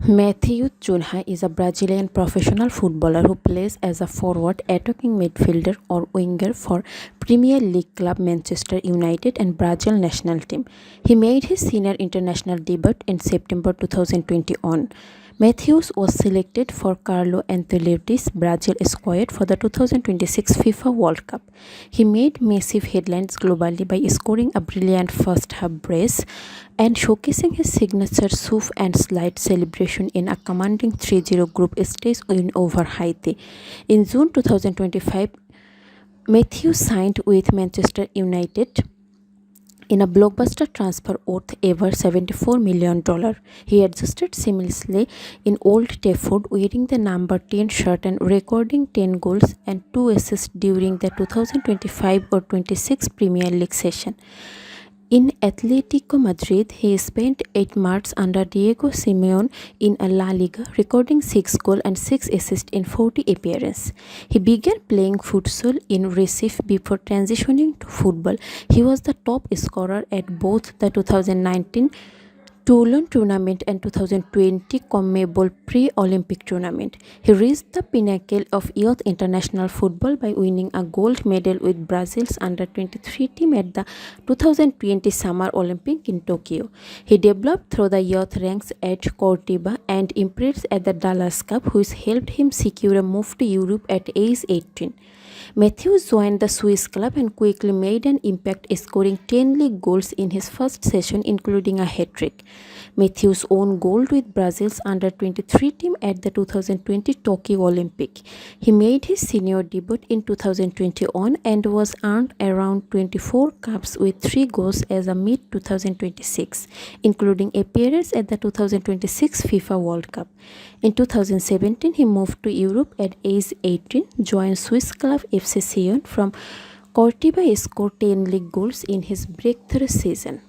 Matheus Cunha is a Brazilian professional footballer who plays as a forward, attacking midfielder, or winger for Premier League club Manchester United and Brazil national team. He made his senior international debut in September 2021. Matheus was selected for Carlo Ancelotti's Brazil squad for the 2026 FIFA World Cup. He made massive headlines globally by scoring a brilliant first-half brace and showcasing his signature soup and slide celebration in a commanding 3-0 group stage win over Haiti. In June 2025, Matheus signed with Manchester United in a blockbuster transfer worth ever $74 million. He adjusted seamlessly in Old Trafford, wearing the number 10 shirt and recording 10 goals and 2 assists during the 2025 or 26 Premier League season. In Atletico Madrid, he spent 8 months under Diego Simeone in La Liga, recording 6 goals and 6 assists in 40 appearances. He began playing futsal in Recife before transitioning to football. He was the top scorer at both the 2019 Toulon tournament and 2020 CONMEBOL pre-Olympic tournament. He reached the pinnacle of youth international football by winning a gold medal with Brazil's under-23 team at the 2020 Summer Olympics in Tokyo. He developed through the youth ranks at Coritiba and impressed at the Dallas Cup, which helped him secure a move to Europe at age 18. Matheus joined the Swiss club and quickly made an impact, scoring 10 league goals in his first season, including a hat-trick. Matheus won gold with Brazil's under-23 team at the 2020 Tokyo Olympic. He made his senior debut in 2021 and was earned around 24 caps with 3 goals as a mid-2026, including appearance at the 2026 FIFA World Cup. In 2017, he moved to Europe at age 18, joined Swiss club FC Sion from Coritiba. He scored 10 league goals in his breakthrough season.